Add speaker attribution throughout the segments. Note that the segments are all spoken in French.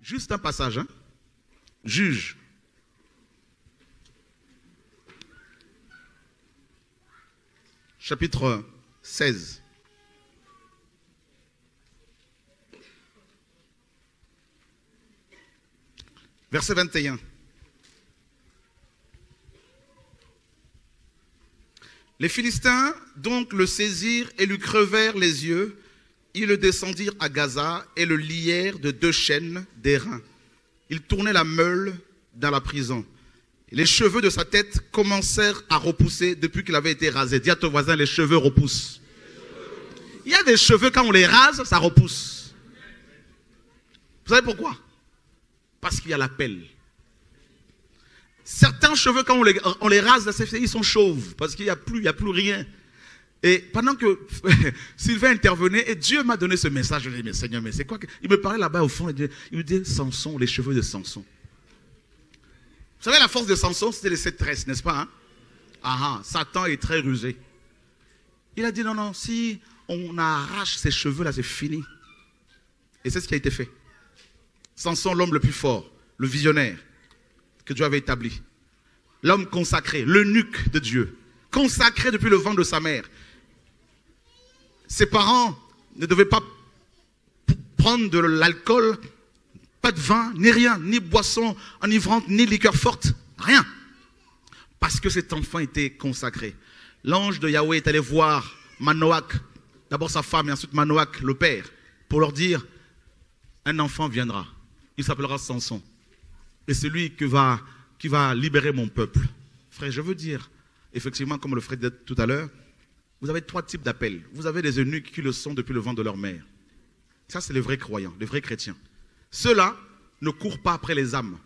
Speaker 1: Juste un passage, hein? Juge. Chapitre 16. Verset 21. Les Philistins donc le saisirent et lui crevèrent les yeux. Ils le descendirent à Gaza et le lièrent de 2 chaînes d'airain. Ils tournaient la meule dans la prison. Les cheveux de sa tête commencèrent à repousser depuis qu'il avait été rasé. Dis à ton voisin, les cheveux repoussent. Il y a des cheveux, quand on les rase, ça repousse. Vous savez pourquoi? Parce qu'il y a l'appel. Certains cheveux, quand on les rase, ils sont chauves, parce qu'il n'y a plus rien. Et pendant que Sylvain intervenait, et Dieu m'a donné ce message, je lui ai dit, mais Seigneur, mais c'est quoi? Il me parlait là-bas au fond, il me dit, Samson, les cheveux de Samson. Vous savez, la force de Samson, c'était les 7 tresses, n'est-ce pas? Satan est très rusé. Il a dit, non, si on arrache ces cheveux-là, c'est fini. Et c'est ce qui a été fait. Samson, l'homme le plus fort, le visionnaire que Dieu avait établi. L'homme consacré, l'eunuque de Dieu, consacré depuis le ventre de sa mère. Ses parents ne devaient pas prendre de l'alcool, pas de vin, ni rien, ni boisson enivrante, ni liqueur forte, rien. Parce que cet enfant était consacré. L'ange de Yahweh est allé voir Manoach, d'abord sa femme et ensuite Manoach, le père, pour leur dire, un enfant viendra, il s'appellera Samson. Et c'est lui qui va libérer mon peuple. Frère, je veux dire, effectivement, comme le frère dit tout à l'heure, vous avez 3 types d'appels. Vous avez des eunuques qui le sont depuis le ventre de leur mère. Ça, c'est les vrais croyants, les vrais chrétiens. Ceux-là ne courent pas après les âmes.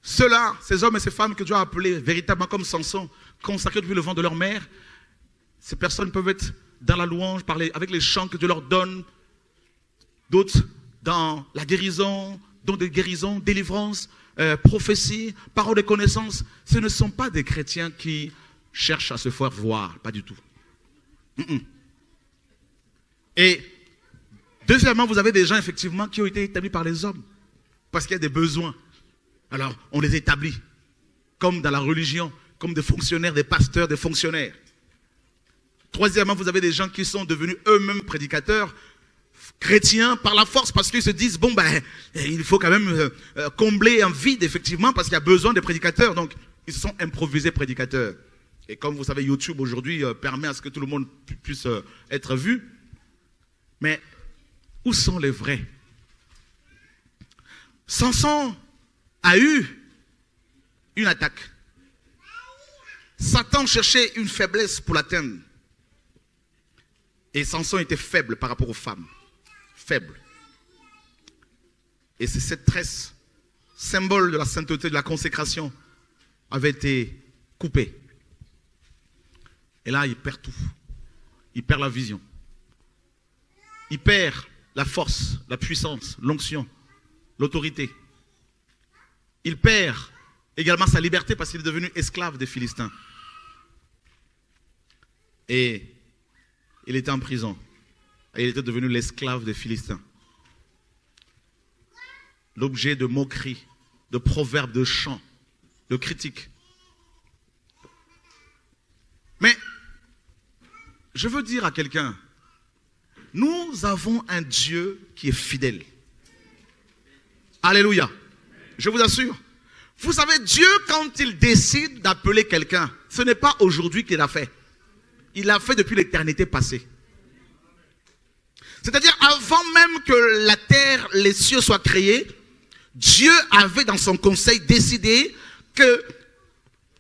Speaker 1: Ceux-là, ces hommes et ces femmes que Dieu a appelés véritablement comme Samson, consacrés depuis le ventre de leur mère, ces personnes peuvent être dans la louange, parler avec les chants que Dieu leur donne, d'autres dans la guérison, dont des guérisons, délivrance, prophétie, parole de connaissance. Ce ne sont pas des chrétiens qui cherchent à se faire voir, pas du tout. Et deuxièmement, vous avez des gens effectivement qui ont été établis par les hommes, parce qu'il y a des besoins. Alors, on les établit, comme dans la religion, comme des fonctionnaires, des pasteurs, des fonctionnaires. Troisièmement, vous avez des gens qui sont devenus eux-mêmes prédicateurs, chrétiens par la force, parce qu'ils se disent, bon ben, il faut quand même combler un vide, effectivement, parce qu'il y a besoin des prédicateurs. Donc, ils se sont improvisés prédicateurs. Et comme vous savez, YouTube aujourd'hui permet à ce que tout le monde puisse être vu. Mais, où sont les vrais? Samson a eu une attaque. Satan cherchait une faiblesse pour l'atteindre. Et Samson était faible par rapport aux femmes. Faible. Et c'est cette tresse, symbole de la sainteté, de la consécration, avait été coupée. Et là, il perd tout. Il perd la vision. Il perd la force, la puissance, l'onction, l'autorité. Il perd également sa liberté parce qu'il est devenu esclave des Philistins. Et il était en prison. Et il était devenu l'esclave des Philistins. L'objet de moqueries, de proverbes, de chants, de critiques. Mais, je veux dire à quelqu'un, nous avons un Dieu qui est fidèle. Alléluia. Je vous assure. Vous savez, Dieu, quand il décide d'appeler quelqu'un, ce n'est pas aujourd'hui qu'il l'a fait. Il l'a fait depuis l'éternité passée. C'est-à-dire, avant même que la terre, les cieux soient créés, Dieu avait dans son conseil décidé que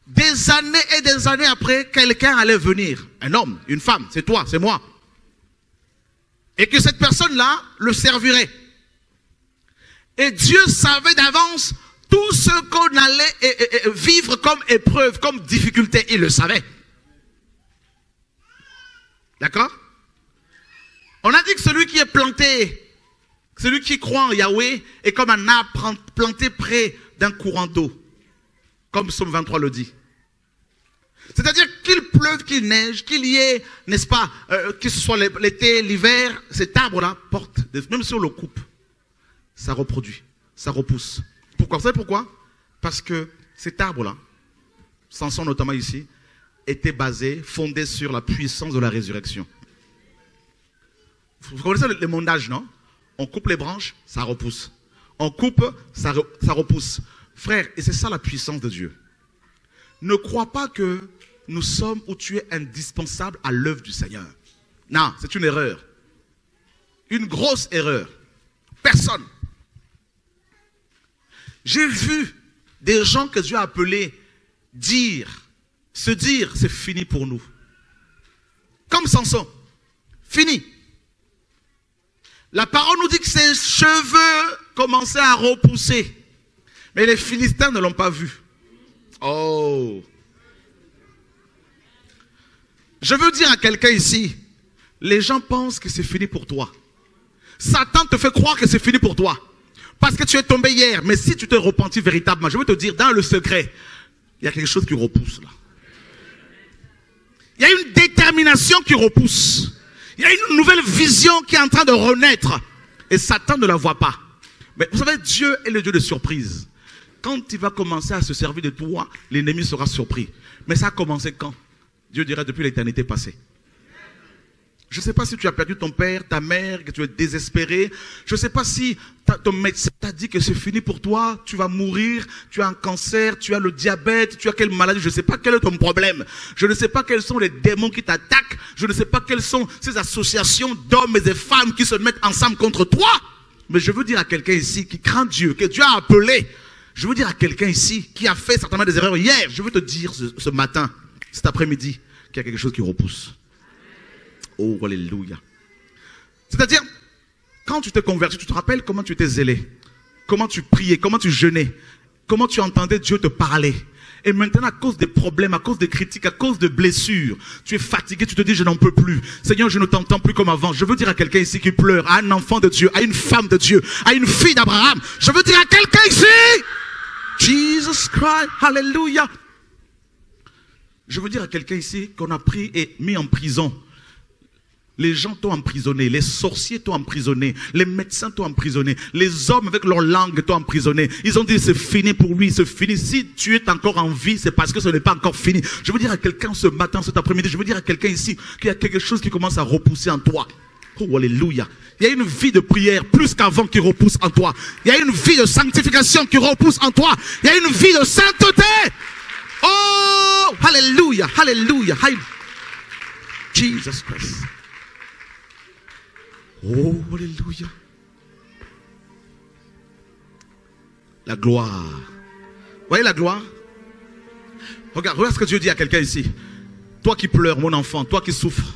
Speaker 1: des années et des années après, quelqu'un allait venir. Un homme, une femme, c'est toi, c'est moi. Et que cette personne-là le servirait. Et Dieu savait d'avance tout ce qu'on allait vivre comme épreuve, comme difficulté. Il le savait. D'accord? On a dit que celui qui est planté, celui qui croit en Yahweh, est comme un arbre planté près d'un courant d'eau. comme Psaume 23 le dit. C'est-à-dire qu'il pleuve, qu'il neige, qu'il y ait, n'est-ce pas, que ce soit l'été, l'hiver, cet arbre-là porte, même si on le coupe, ça reproduit, ça repousse. Pourquoi? Vous savez pourquoi? Parce que cet arbre-là, Samson notamment ici, était basé, fondé sur la puissance de la résurrection. Vous connaissez le mondage, non? On coupe les branches, ça repousse. On coupe, ça repousse. Frère, et c'est ça la puissance de Dieu. Ne crois pas que nous sommes ou tu es indispensable à l'œuvre du Seigneur. Non, c'est une erreur. Une grosse erreur. Personne. J'ai vu des gens que Dieu a appelés se dire, c'est fini pour nous. Comme Samson. Fini. La parole nous dit que ses cheveux commençaient à repousser. Mais les Philistins ne l'ont pas vu. Oh. Je veux dire à quelqu'un ici, les gens pensent que c'est fini pour toi. Satan te fait croire que c'est fini pour toi. Parce que tu es tombé hier. Mais si tu te repentis véritablement, je veux te dire, dans le secret, il y a quelque chose qui repousse là. Il y a une détermination qui repousse. Il y a une nouvelle vision qui est en train de renaître. Et Satan ne la voit pas. Mais vous savez, Dieu est le Dieu de surprise. Quand il va commencer à se servir de toi, l'ennemi sera surpris. Mais ça a commencé quand? Dieu dirait depuis l'éternité passée. Je ne sais pas si tu as perdu ton père, ta mère, que tu es désespéré. Je ne sais pas si ton médecin t'a dit que c'est fini pour toi, tu vas mourir, tu as un cancer, tu as le diabète, tu as quelle maladie, je ne sais pas quel est ton problème. Je ne sais pas quels sont les démons qui t'attaquent. Je ne sais pas quelles sont ces associations d'hommes et de femmes qui se mettent ensemble contre toi. Mais je veux dire à quelqu'un ici qui craint Dieu, que Dieu a appelé. Je veux dire à quelqu'un ici qui a fait certainement des erreurs hier. Je veux te dire ce matin, cet après-midi, qu'il y a quelque chose qui repousse. Oh, alléluia. C'est-à-dire, quand tu t'es converti, tu te rappelles comment tu étais zélé, comment tu priais, comment tu jeûnais, comment tu entendais Dieu te parler. Et maintenant, à cause des problèmes, à cause des critiques, à cause de blessures, tu es fatigué, tu te dis, je n'en peux plus. Seigneur, je ne t'entends plus comme avant. Je veux dire à quelqu'un ici qui pleure, à un enfant de Dieu, à une femme de Dieu, à une fille d'Abraham. Je veux dire à quelqu'un ici, Jesus Christ, alléluia. Je veux dire à quelqu'un ici qu'on a pris et mis en prison. Les gens t'ont emprisonné, les sorciers t'ont emprisonné, les médecins t'ont emprisonné, les hommes avec leur langue t'ont emprisonné. Ils ont dit c'est fini pour lui, c'est fini. Si tu es encore en vie, c'est parce que ce n'est pas encore fini. Je veux dire à quelqu'un ce matin, cet après-midi, je veux dire à quelqu'un ici qu'il y a quelque chose qui commence à repousser en toi. Oh, alléluia. Il y a une vie de prière plus qu'avant qui repousse en toi. Il y a une vie de sanctification qui repousse en toi. Il y a une vie de sainteté. Oh, alléluia, alléluia. Jesus Christ. Oh, alléluia. La gloire. Vous voyez la gloire? Regarde ce que Dieu dit à quelqu'un ici. Toi qui pleures, mon enfant, toi qui souffres.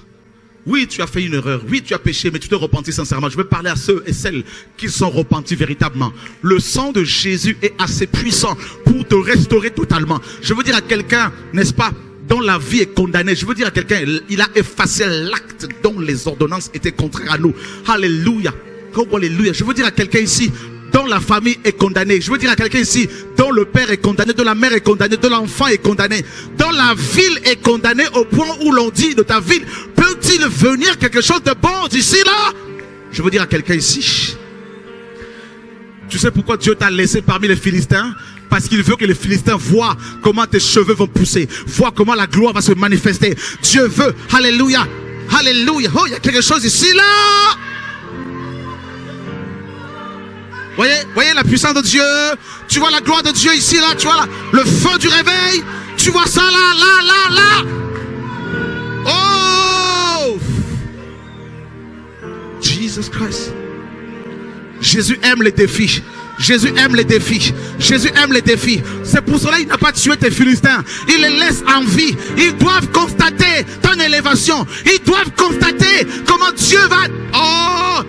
Speaker 1: Oui, tu as fait une erreur. Oui, tu as péché, mais tu te repentis sincèrement. Je veux parler à ceux et celles qui sont repentis véritablement. Le sang de Jésus est assez puissant pour te restaurer totalement. Je veux dire à quelqu'un, n'est-ce pas, dont la vie est condamnée. Je veux dire à quelqu'un, il a effacé l'acte dont les ordonnances étaient contraires à nous. Alléluia. Oh, alléluia. Je veux dire à quelqu'un ici, dont la famille est condamnée. Je veux dire à quelqu'un ici, dont le père est condamné, dont la mère est condamnée, dont l'enfant est condamné, dont la ville est condamnée au point où l'on dit de ta ville, peut-il venir quelque chose de bon d'ici là? Je veux dire à quelqu'un ici, tu sais pourquoi Dieu t'a laissé parmi les Philistins? Parce qu'il veut que les Philistins voient comment tes cheveux vont pousser, voient comment la gloire va se manifester. Dieu veut, alléluia, alléluia. Oh, il y a quelque chose ici là. Voyez la puissance de Dieu. Tu vois la gloire de Dieu ici là. Tu vois là, le feu du réveil. Tu vois ça là. Oh, Jesus Christ. Jésus aime les défis. Jésus aime les défis. Jésus aime les défis. C'est pour cela qu'il n'a pas tué tes Philistins. Il les laisse en vie. Ils doivent constater ton élévation. Ils doivent constater comment Dieu va... Oh!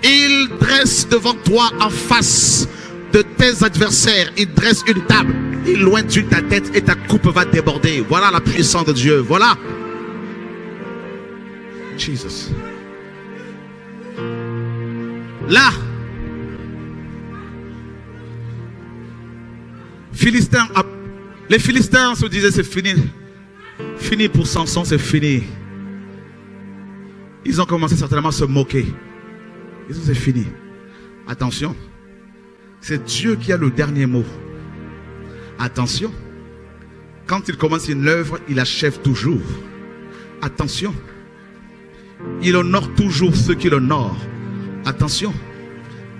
Speaker 1: Il dresse devant toi en face de tes adversaires. Il dresse une table. Il loin sur ta tête et ta coupe va déborder. Voilà la puissance de Dieu. Voilà. Jesus. Là. Les Philistins se disaient c'est fini. Fini pour Samson, c'est fini. Ils ont commencé certainement à se moquer. Ils ont dit c'est fini. Attention. C'est Dieu qui a le dernier mot. Attention. Quand il commence une œuvre, il achève toujours. Attention. Il honore toujours ceux qui l'honorent. Attention.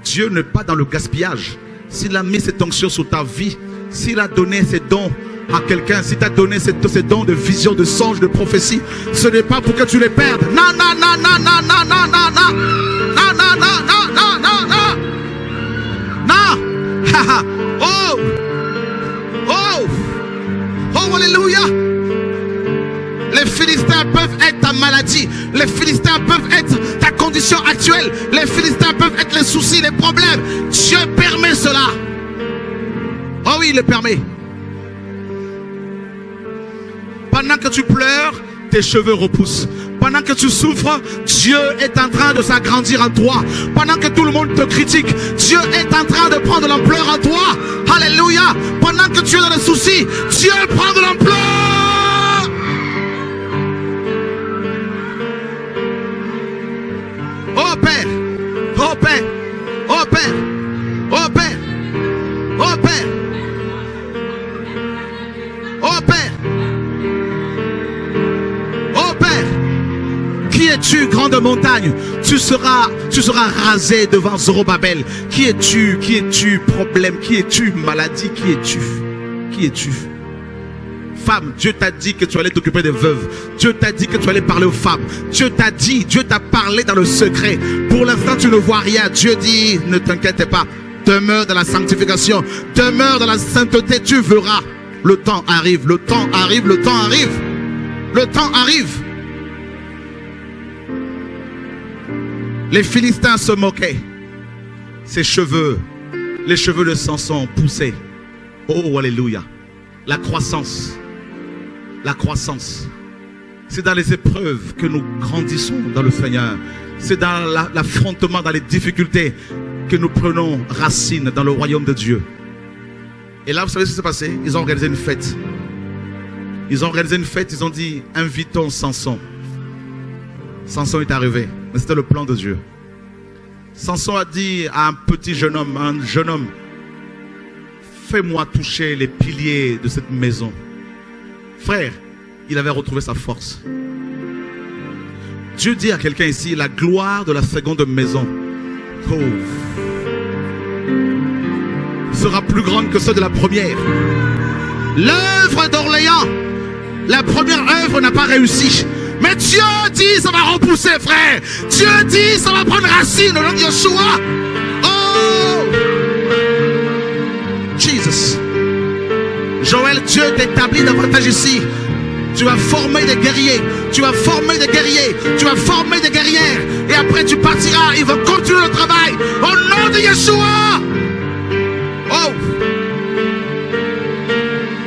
Speaker 1: Dieu n'est pas dans le gaspillage. S'il a mis cette onction sur ta vie, s'il a donné ses dons à quelqu'un, si tu as donné ces dons de vision, de songe, de prophétie, ce n'est pas pour que tu les perdes. Non, non, non, non, non, non, non, non, non, non, non, non, non, non, non, non. Oh, oh, oh, alléluia. Les Philistins peuvent être ta maladie. Les Philistins peuvent être ta condition actuelle. Les Philistins peuvent être les soucis, les problèmes. Dieu permet cela. Oh oui, il le permet. Pendant que tu pleures, tes cheveux repoussent. Pendant que tu souffres, Dieu est en train de s'agrandir en toi. Pendant que tout le monde te critique, Dieu est en train de prendre de l'ampleur en toi. Alléluia. Pendant que tu es dans les soucis, Dieu prend de l'ampleur. Oh Père, oh Père, oh Père, oh Père, oh Père, oh Père, oh Père. Qui es-tu, grande montagne? Tu seras rasé devant Zorobabel. Qui es-tu? Qui es-tu, problème? Qui es-tu, maladie? Qui es-tu? Qui es-tu? Femme, Dieu t'a dit que tu allais t'occuper des veuves. Dieu t'a dit que tu allais parler aux femmes. Dieu t'a dit, Dieu t'a parlé dans le secret. Pour l'instant, tu ne vois rien. Dieu dit, ne t'inquiète pas. Demeure dans la sanctification. Demeure dans la sainteté. Tu verras. Le temps arrive, le temps arrive, le temps arrive. Le temps arrive. Les Philistins se moquaient. Ses cheveux, les cheveux de Samson poussaient. Oh, alléluia. La croissance. La croissance. C'est dans les épreuves que nous grandissons dans le Seigneur. C'est dans l'affrontement, dans les difficultés que nous prenons racine dans le royaume de Dieu. Et là, vous savez ce qui s'est passé? Ils ont organisé une fête. Ils ont organisé une fête, ils ont dit, invitons Samson. Samson est arrivé, mais c'était le plan de Dieu. Samson a dit à un petit jeune homme, fais-moi toucher les piliers de cette maison. Frère, il avait retrouvé sa force. Dieu dit à quelqu'un ici, la gloire de la seconde maison sera plus grande que celle de la première. L'œuvre d'Orléans, la première œuvre n'a pas réussi. Mais Dieu dit, ça va repousser, frère. Dieu dit, ça va prendre racine au nom de Yeshua. Oh! Jesus. Joël, Dieu t'établit davantage ici. Tu vas former des guerriers. Tu vas former des guerriers. Tu vas former des guerrières. Et après tu partiras. Ils vont continuer le travail. Au nom de Yeshua. Oh!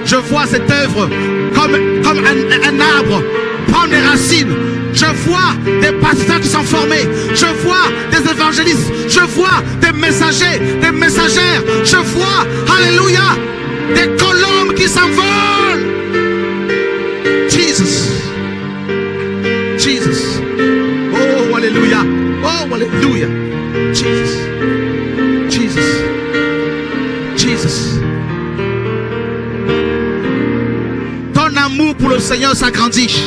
Speaker 1: Je vois cette œuvre comme un arbre prendre des racines. Je vois des pasteurs qui sont formés. Je vois des évangélistes. Je vois des messagers, des messagères. Je vois, alléluia, des colombes qui s'envolent. Jesus. Jesus. Oh, alléluia. Oh, alléluia. Jesus. Jesus. Jesus. Ton amour pour le Seigneur s'agrandit.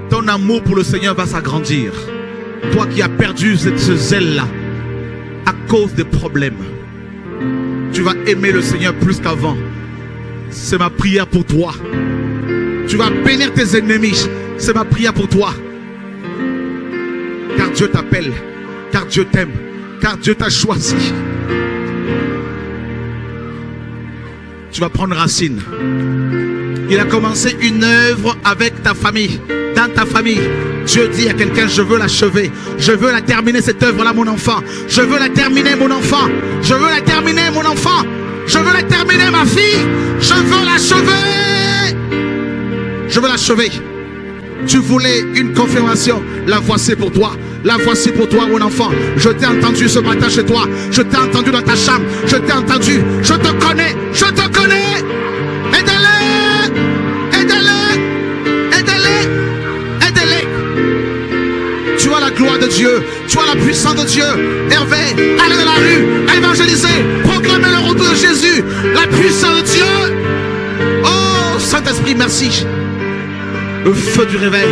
Speaker 1: Ton amour pour le Seigneur va s'agrandir. Toi qui as perdu ce zèle-là à cause des problèmes, tu vas aimer le Seigneur plus qu'avant. C'est ma prière pour toi. Tu vas bénir tes ennemis. C'est ma prière pour toi. Car Dieu t'appelle. Car Dieu t'aime. Car Dieu t'a choisi. Tu vas prendre racine. Il a commencé une œuvre avec ta famille. Dans ta famille, Dieu dit à quelqu'un, je veux l'achever. Je veux la terminer cette œuvre-là, mon enfant. Je veux la terminer, mon enfant. Je veux la terminer, mon enfant. Je veux la terminer, ma fille. Je veux l'achever. Je veux l'achever. Tu voulais une confirmation. La voici pour toi. La voici pour toi, mon enfant. Je t'ai entendu ce matin chez toi. Je t'ai entendu dans ta chambre. Je t'ai entendu. Je te connais. Je te connais. Aide-les. Aide-les. Aide-les. Aide-les. Tu as la gloire de Dieu. Tu as la puissance de Dieu. Hervé, allez dans la rue. Évangéliser. Proclamer le retour de Jésus. La puissance de Dieu. Oh, Saint-Esprit, merci. Le feu du réveil,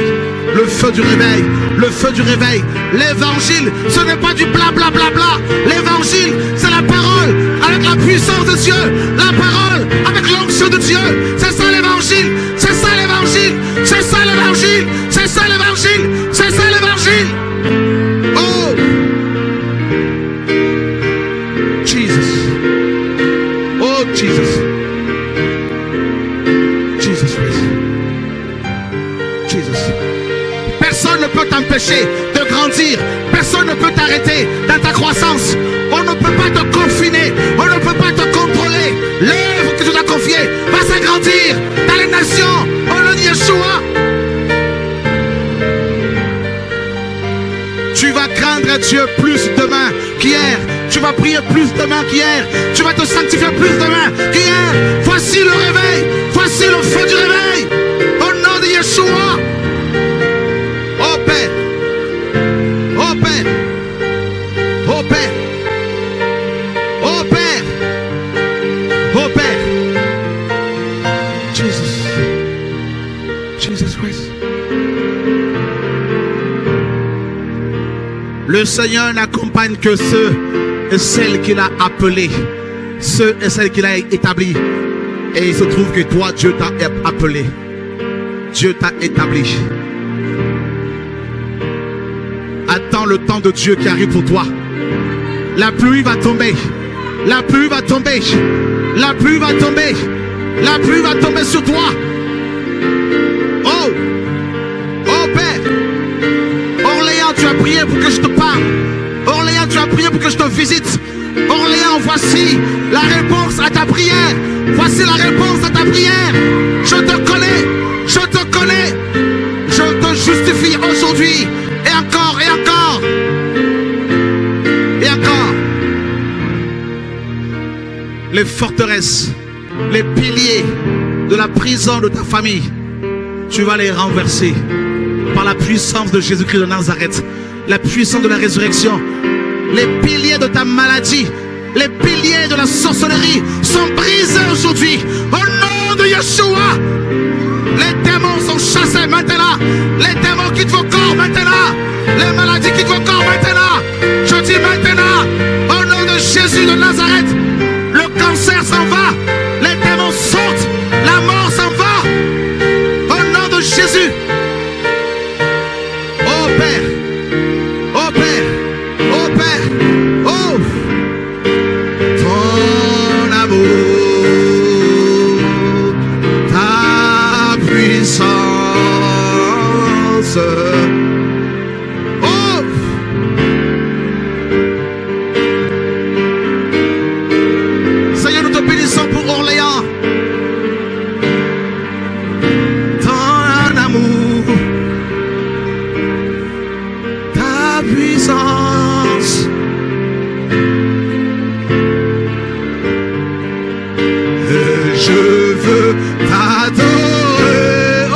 Speaker 1: le feu du réveil, le feu du réveil. L'évangile, ce n'est pas du blablabla. Bla, bla, bla. L'évangile, c'est la parole avec la puissance de Dieu. La parole avec l'onction de Dieu. C'est ça l'évangile. C'est ça l'évangile. C'est ça l'évangile. C'est ça l'évangile. C'est ça l'évangile. Oh, Jesus. Oh, Jesus. Jesus Christ. Personne ne peut t'empêcher de grandir. Personne ne peut t'arrêter dans ta croissance. On ne peut pas te confiner. On ne peut pas te contrôler. L'œuvre que tu t'as confiée va s'agrandir dans les nations. Au nom de Yeshua. Tu vas craindre Dieu plus demain qu'hier. Tu vas prier plus demain qu'hier. Tu vas te sanctifier plus demain qu'hier. Voici le réveil. Voici le feu du réveil. Au nom de Yeshua. Oh Père, oh Père, oh Père, oh Père, oh Père, Jesus, Jesus Christ. Le Seigneur n'accompagne que ceux et celles qu'il a appelés, ceux et celles qu'il a établis. Et il se trouve que toi, Dieu t'a appelé, Dieu t'a établi. Attends le temps de Dieu qui arrive pour toi. La pluie va tomber. La pluie va tomber. La pluie va tomber. La pluie va tomber sur toi. Oh, oh Père. Orléans, tu as prié pour que je te parle. Orléans, tu as prié pour que je te visite. Orléans, voici la réponse à ta prière. Voici la réponse à ta prière. Je te connais. Je te connais. Je te justifie aujourd'hui. Et encore, et encore. Et encore. Les forteresses, les piliers de la prison de ta famille, tu vas les renverser par la puissance de Jésus-Christ de Nazareth, la puissance de la résurrection. Les piliers de ta maladie, les piliers de la sorcellerie sont brisés aujourd'hui. Au nom de Yeshua. Les démons sont chassés maintenant. Les démons quittent vos corps maintenant. Les maladies quittent vos corps maintenant. Je dis maintenant, au nom de Jésus de Nazareth, le cancer s'en va. Les démons sortent. La mort s'en va. Au nom de Jésus. Oh Père. Oh Père. Oh Père. Oh. Ton amour. Oh, Seigneur, nous te bénissons pour Orléans. Ton amour, ta puissance. Je veux t'adorer. Oh.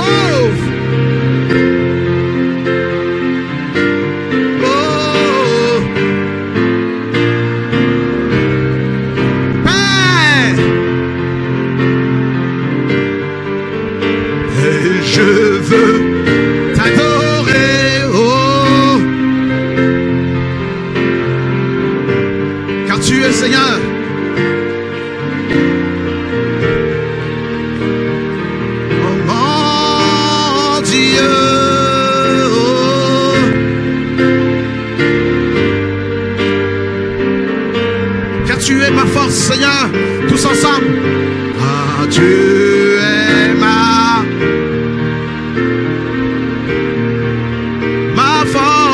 Speaker 1: Je veux t'adorer, oh, car tu es Seigneur. Oh mon Dieu, oh. Car tu es ma force, Seigneur, tous ensemble. Ah, tu es ma force.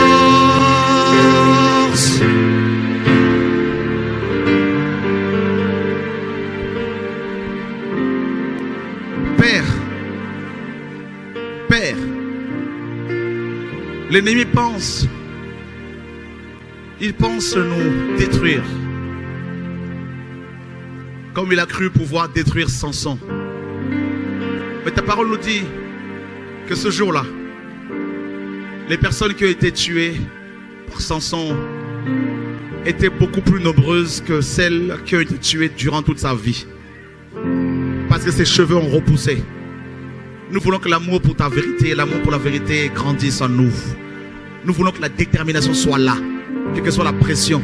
Speaker 1: Père, Père, l'ennemi pense il pense nous détruire. Comme il a cru pouvoir détruire Samson. Mais ta parole nous dit que ce jour-là, les personnes qui ont été tuées par Samson étaient beaucoup plus nombreuses que celles qui ont été tuées durant toute sa vie. Parce que ses cheveux ont repoussé. Nous voulons que l'amour pour ta vérité, l'amour pour la vérité grandisse en nous. Nous voulons que la détermination soit là, quelle que soit la pression.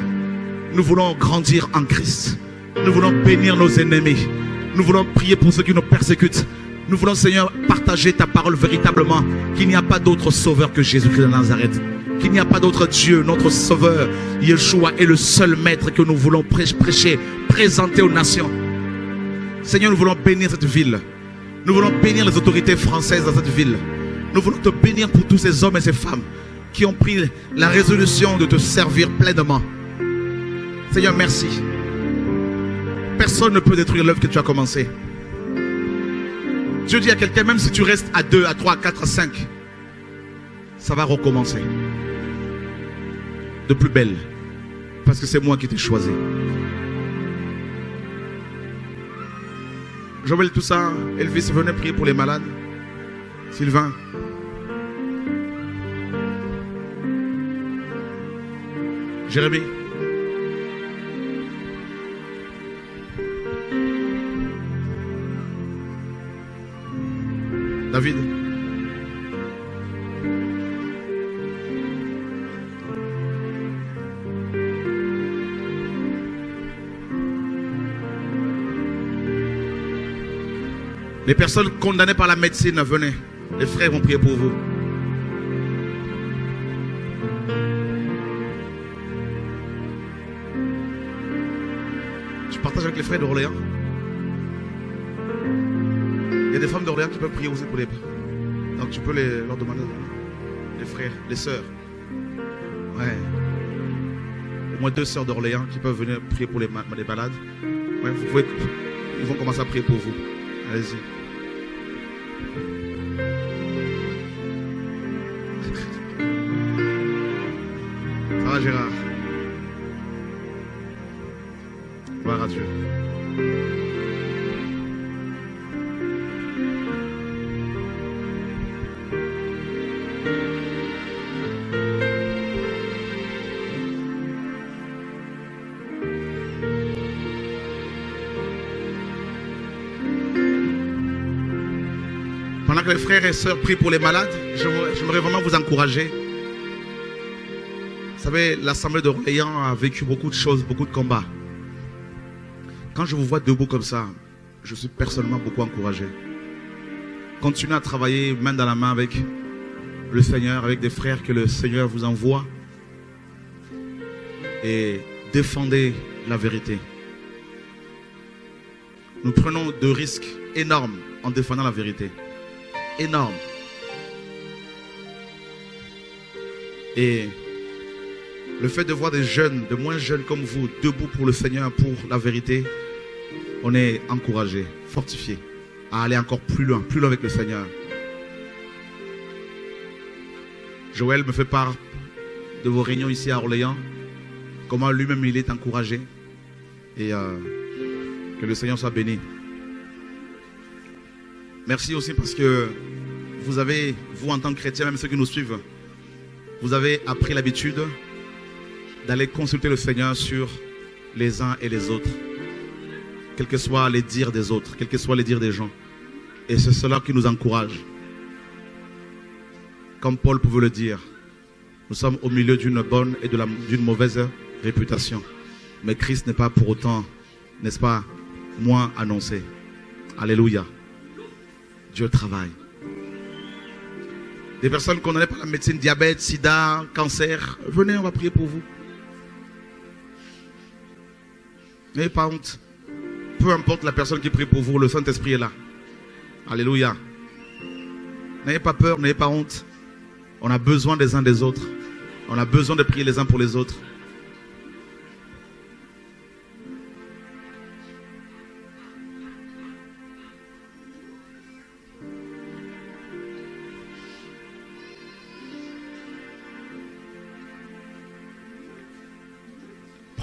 Speaker 1: Nous voulons grandir en Christ. Nous voulons bénir nos ennemis. Nous voulons prier pour ceux qui nous persécutent. Nous voulons, Seigneur, partager ta parole véritablement. Qu'il n'y a pas d'autre sauveur que Jésus-Christ de Nazareth. Qu'il n'y a pas d'autre Dieu, notre sauveur. Yeshua est le seul maître que nous voulons prêcher, présenter aux nations. Seigneur, nous voulons bénir cette ville. Nous voulons bénir les autorités françaises dans cette ville. Nous voulons te bénir pour tous ces hommes et ces femmes qui ont pris la résolution de te servir pleinement. Seigneur, merci. Personne ne peut détruire l'œuvre que tu as commencée. Dieu dit à quelqu'un, même si tu restes à 2, à 3, à 4, à 5, ça va recommencer. De plus belle. Parce que c'est moi qui t'ai choisi. Joël, tout ça, Elvis, venez prier pour les malades. Sylvain. Jérémie. David. Les personnes condamnées par la médecine, venez. Les frères vont prier pour vous. Je partage avec les frères d'Orléans. Il y a des femmes d'Orléans qui peuvent prier aussi pour les... Donc tu peux leur demander. Les frères, les sœurs. Ouais. Au moins 2 sœurs d'Orléans qui peuvent venir prier pour les malades. Ouais, vous pouvez... Ils vont commencer à prier pour vous. Allez-y. Ça va, Gérard? Gloire à Dieu. Pendant que les frères et sœurs prient pour les malades, j'aimerais vraiment vous encourager. Vous savez, l'Assemblée d'Orléans a vécu beaucoup de choses, beaucoup de combats. Quand je vous vois debout comme ça, je suis personnellement beaucoup encouragé. Continuez à travailler main dans la main avec le Seigneur, avec des frères que le Seigneur vous envoie. Et défendez la vérité. Nous prenons de risques énormes en défendant la vérité. Énorme. Et le fait de voir des jeunes, de moins jeunes comme vous, debout pour le Seigneur, pour la vérité, on est encouragé, fortifié à aller encore plus loin avec le Seigneur. Joël me fait part de vos réunions ici à Orléans, comment lui-même il est encouragé, et que le Seigneur soit béni. Merci aussi parce que vous avez, vous en tant que chrétiens, même ceux qui nous suivent, vous avez appris l'habitude d'aller consulter le Seigneur sur les uns et les autres. Quels que soient les dires des autres, quels que soient les dires des gens. Et c'est cela qui nous encourage. Comme Paul pouvait le dire, nous sommes au milieu d'une bonne et d'une mauvaise réputation. Mais Christ n'est pas pour autant, n'est-ce pas, moins annoncé. Alléluia. Dieu travaille. Des personnes condamnées par la médecine, diabète, sida, cancer, venez, on va prier pour vous. N'ayez pas honte. Peu importe la personne qui prie pour vous, le Saint-Esprit est là. Alléluia. N'ayez pas peur, n'ayez pas honte. On a besoin des uns des autres. On a besoin de prier les uns pour les autres.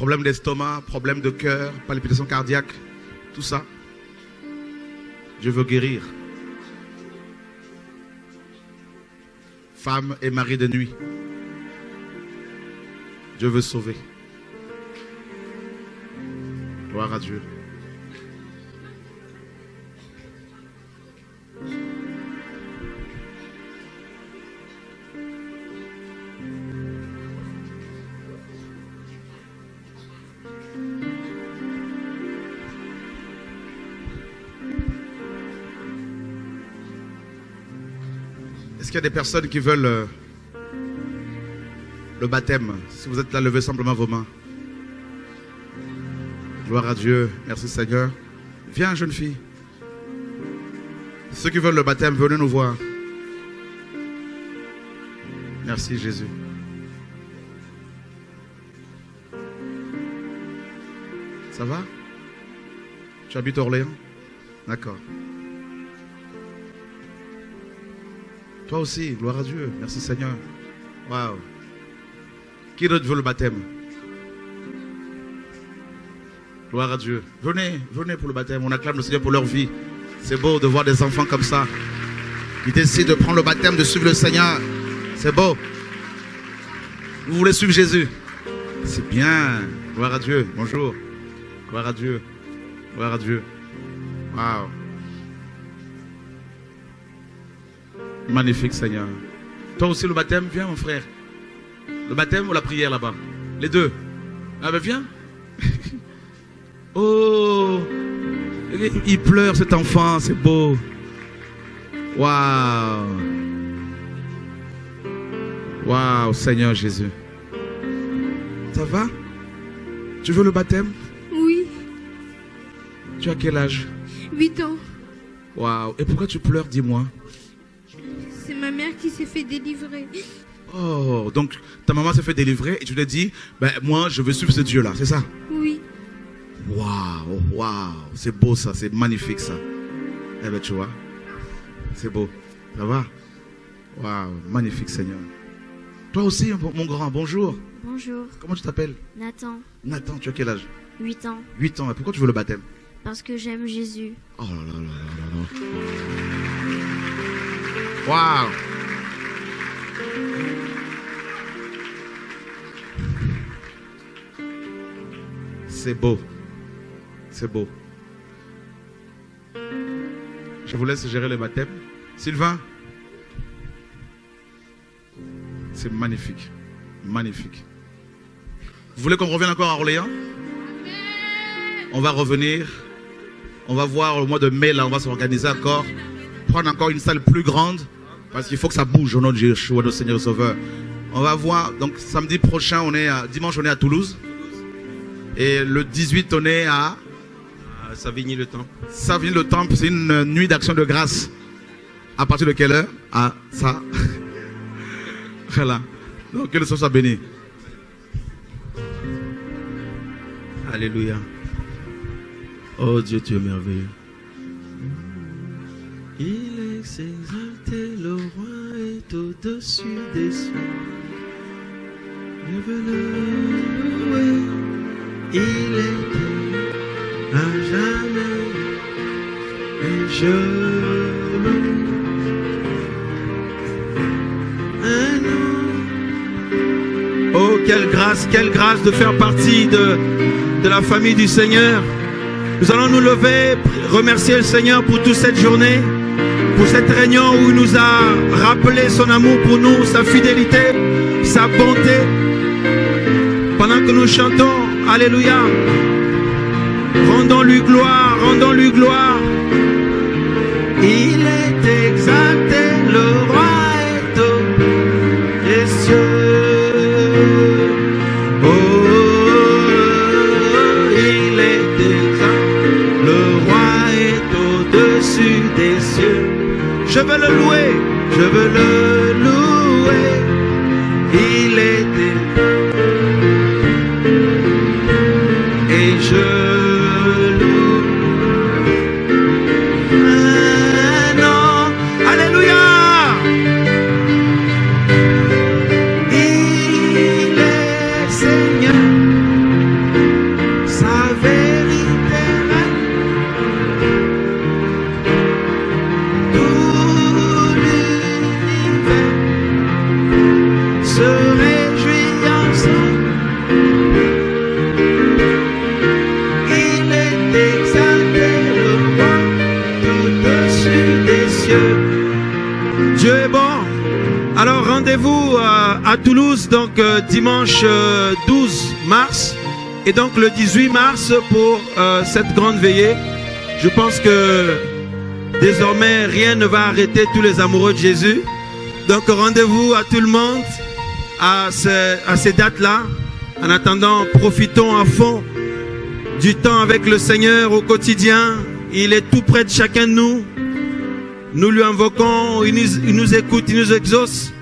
Speaker 1: Problème d'estomac, problème de cœur, palpitation cardiaque, tout ça. Je veux guérir. Femme et mari de nuit. Je veux sauver. Gloire à Dieu. Est-ce qu'il y a des personnes qui veulent le baptême? Si vous êtes là, levez simplement vos mains. Gloire à Dieu. Merci Seigneur. Viens, jeune fille. Ceux qui veulent le baptême, venez nous voir. Merci Jésus. Ça va? Tu habites Orléans? D'accord. Toi aussi, gloire à Dieu. Merci Seigneur. Waouh. Qui d'autre veut le baptême? Gloire à Dieu. Venez, venez pour le baptême. On acclame le Seigneur pour leur vie. C'est beau de voir des enfants comme ça qui décident de prendre le baptême, de suivre le Seigneur. C'est beau. Vous voulez suivre Jésus? C'est bien. Gloire à Dieu. Bonjour. Gloire à Dieu. Gloire à Dieu. Waouh. Magnifique Seigneur. Toi aussi le baptême, viens mon frère. Le baptême ou la prière là-bas? Les deux. Ah ben viens. Oh, il pleure cet enfant, c'est beau. Waouh. Waouh Seigneur Jésus. Ça va? Tu veux le baptême?
Speaker 2: Oui.
Speaker 1: Tu as quel âge?
Speaker 2: 8 ans.
Speaker 1: Waouh. Et pourquoi tu pleures, dis-moi?
Speaker 2: C'est ma mère qui s'est fait délivrer.
Speaker 1: Oh, donc ta maman s'est fait délivrer et tu te dis, ben moi je veux suivre ce Dieu-là, c'est ça?
Speaker 2: Oui.
Speaker 1: Waouh, waouh, c'est beau ça, c'est magnifique ça. Eh ben tu vois, c'est beau. Ça va? Waouh, magnifique Seigneur. Toi aussi, mon grand, bonjour.
Speaker 3: Bonjour.
Speaker 1: Comment tu t'appelles?
Speaker 3: Nathan.
Speaker 1: Nathan, tu as quel âge?
Speaker 3: 8 ans.
Speaker 1: 8 ans, et pourquoi tu veux le baptême?
Speaker 3: Parce que j'aime Jésus.
Speaker 1: Oh là là là là là. Waouh. C'est beau. C'est beau. Je vous laisse gérer le baptême. Sylvain. C'est magnifique. Magnifique. Vous voulez qu'on revienne encore à Orléans? On va revenir. On va voir au mois de mai, là, on va s'organiser encore. Prendre encore une salle plus grande. Parce qu'il faut que ça bouge au nom de Jésus, notre Seigneur et Sauveur. On va voir. Donc samedi prochain, dimanche, on est à Toulouse. Et le 18, on est à
Speaker 4: Savigny-le-Temple.
Speaker 1: Savigny-le-Temple, c'est une nuit d'action de grâce. À partir de quelle heure? Ah, ça. Voilà. Donc que le Seigneur soit béni.
Speaker 4: Alléluia. Oh Dieu, tu es merveilleux. Il est exalté, le roi est au-dessus des cieux. Je veux le louer. Il est à jamais. Et je loue. Oh, quelle grâce de faire partie de la famille du Seigneur. Nous allons nous lever, remercier le Seigneur pour toute cette journée, pour cette réunion où il nous a rappelé son amour pour nous, sa fidélité, sa bonté. Pendant que nous chantons, Alléluia, rendons-lui gloire, rendons-lui gloire. Il est exalté, le roi est aux des cieux. Je veux le louer, je veux le louer. Il était et je loue. Non, alléluia. Il est Seigneur. Toulouse, donc dimanche 12 mars, et donc le 18 mars pour cette grande veillée. Je pense que désormais rien ne va arrêter tous les amoureux de Jésus. Donc rendez-vous à tout le monde à ces dates-là. En attendant, profitons à fond du temps avec le Seigneur au quotidien. Il est tout près de chacun de nous. Nous lui invoquons, il nous écoute, il nous exauce.